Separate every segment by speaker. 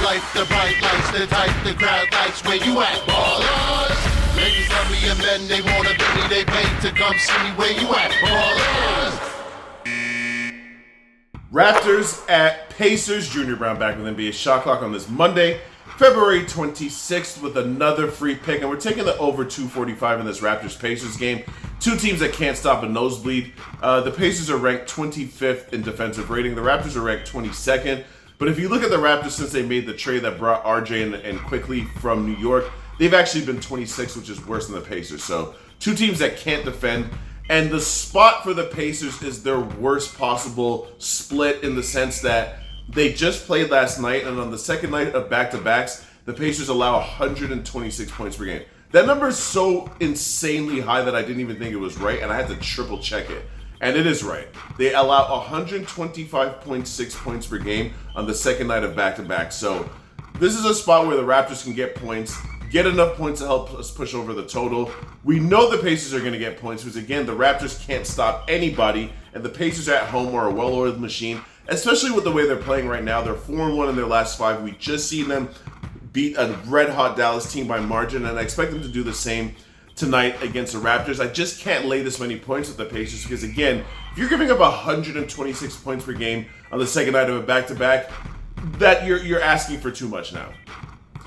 Speaker 1: life, the bright lights, the type the crowd likes. Where you at, ballers? Ladies love me and men, they wanna be me, they pay to come see me. Where you at, ballers?
Speaker 2: Raptors at Pacers. Junior Browne back with NBA Shot Clock on this Monday, February 26th with another free pick. And we're taking the over 245 in this Raptors-Pacers game. Two teams that can't stop a nosebleed. The Pacers are ranked 25th in defensive rating. The Raptors are ranked 22nd. But if you look at the Raptors since they made the trade that brought RJ and Quickly from New York, they've actually been 26th, which is worse than the Pacers. So two teams that can't defend. And the spot for the Pacers is their worst possible split in the sense that they just played last night, and on the second night of back-to-backs, the Pacers allow 126 points per game. That number is so insanely high that I didn't even think it was right, and I had to triple check it. And it is right. They allow 125.6 points per game on the second night of back-to-back. So this is a spot where the Raptors can get points, get enough points to help us push over the total. We know the Pacers are going to get points because, again, the Raptors can't stop anybody, and the Pacers at home are a well-oiled machine, especially with the way they're playing right now. They're 4-1 in their last 5. We just seen them beat a red-hot Dallas team by margin, and I expect them to do the same tonight against the Raptors. I just can't lay this many points with the Pacers because, again, if you're giving up 126 points per game on the second night of a back-to-back, that you're asking for too much now.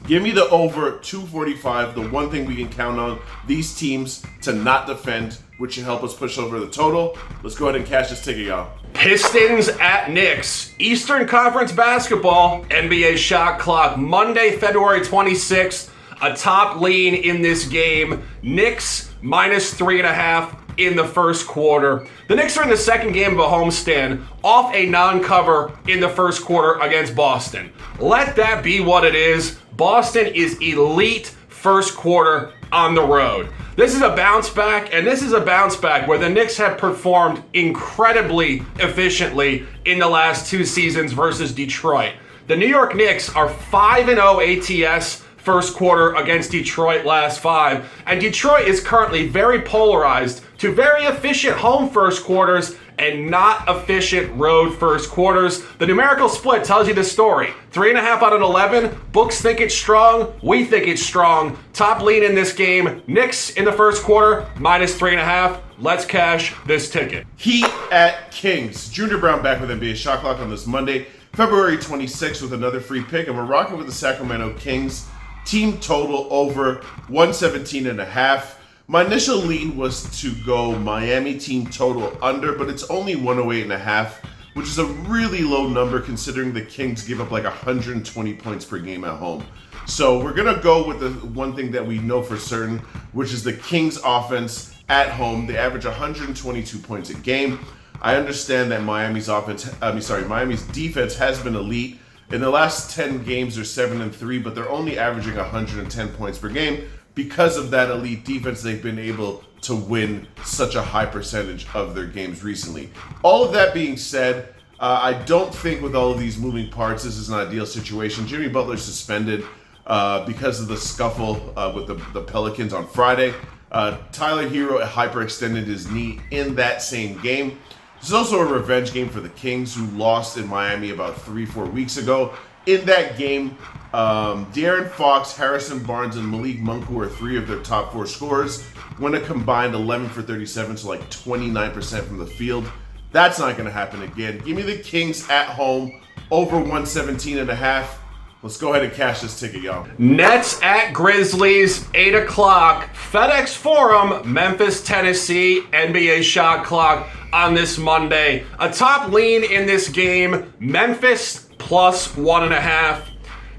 Speaker 2: Give me the over 245, the one thing we can count on these teams to not defend, which should help us push over the total. Let's go ahead and cash this ticket, y'all.
Speaker 3: Pistons at Knicks. Eastern Conference basketball, NBA Shot Clock, Monday, February 26th. A top lean in this game. Knicks minus 3.5 in the first quarter. The Knicks are in the second game of a homestand off a non-cover in the first quarter against Boston. Let that be what it is. Boston is elite first quarter on the road. This is a bounce back, and this is a bounce back where the Knicks have performed incredibly efficiently in the last two seasons versus Detroit. The New York Knicks are 5-0 ATS first quarter against Detroit last 5, and Detroit is currently very polarized to very efficient home first quarters and not efficient road first quarters. The numerical split tells you the story. 3.5 out of 11. Books think it's strong. We think it's strong. Top lean in this game. Knicks in the first quarter, minus 3.5. Let's cash this ticket.
Speaker 2: Heat at Kings. Junior Browne back with NBA Shot Clock on this Monday, February 26th with another free pick. And we're rocking with the Sacramento Kings. Team total over 117.5. My initial lean was to go Miami team total under, but it's only 108.5, which is a really low number considering the Kings give up like 120 points per game at home. So we're going to go with the one thing that we know for certain, which is the Kings offense at home. They average 122 points a game. I understand that Miami's defense has been elite. In the last 10 games, they're 7-3, but they're only averaging 110 points per game. Because of that elite defense, they've been able to win such a high percentage of their games recently. All of that being said, I don't think with all of these moving parts, this is an ideal situation. Jimmy Butler's suspended because of the scuffle with the Pelicans on Friday. Tyler Hero hyperextended his knee in that same game. This is also a revenge game for the Kings, who lost in Miami about 3-4 weeks ago. In that game, De'Aaron Fox, Harrison Barnes, and Malik Monk, who are 3 of their top 4 scorers, went a combined 11 for 37, so like 29% from the field. That's not going to happen again. Give me the Kings at home, over 117.5. Let's go ahead and cash this ticket, y'all.
Speaker 3: Nets at Grizzlies, 8 o'clock. FedEx Forum, Memphis, Tennessee, NBA Shot Clock on this Monday. A top lean in this game, Memphis plus 1.5.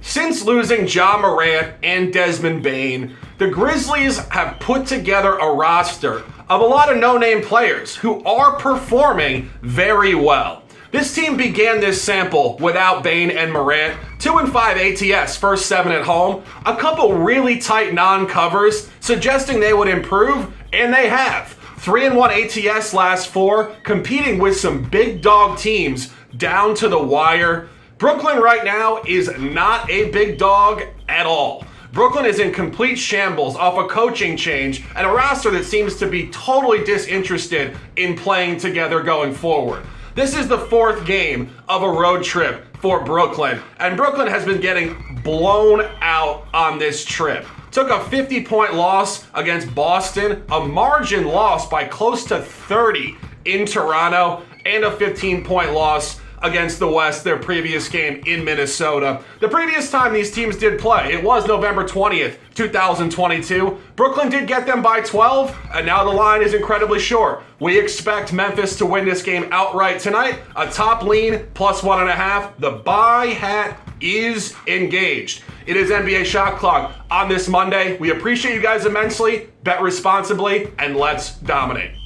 Speaker 3: Since losing Ja Morant and Desmond Bane, the Grizzlies have put together a roster of a lot of no-name players who are performing very well. This team began this sample without Bane and Morant. 2-5 ATS, first 7 at home. A couple really tight non-covers suggesting they would improve, and they have. 3-1 ATS last 4, competing with some big dog teams down to the wire. Brooklyn right now is not a big dog at all. Brooklyn is in complete shambles off a coaching change and a roster that seems to be totally disinterested in playing together going forward. This is the fourth game of a road trip for Brooklyn, and Brooklyn has been getting blown out on this trip. Took a 50-point loss against Boston, a margin loss by close to 30 in Toronto, and a 15-point loss against the West, their previous game in Minnesota. The previous time these teams did play, it was November 20th, 2022. Brooklyn did get them by 12, and now the line is incredibly short. We expect Memphis to win this game outright tonight. A top lean, plus 1.5. The buy hat is engaged. It is NBA Shot Clock on this Monday. We appreciate you guys immensely. Bet responsibly, and let's dominate.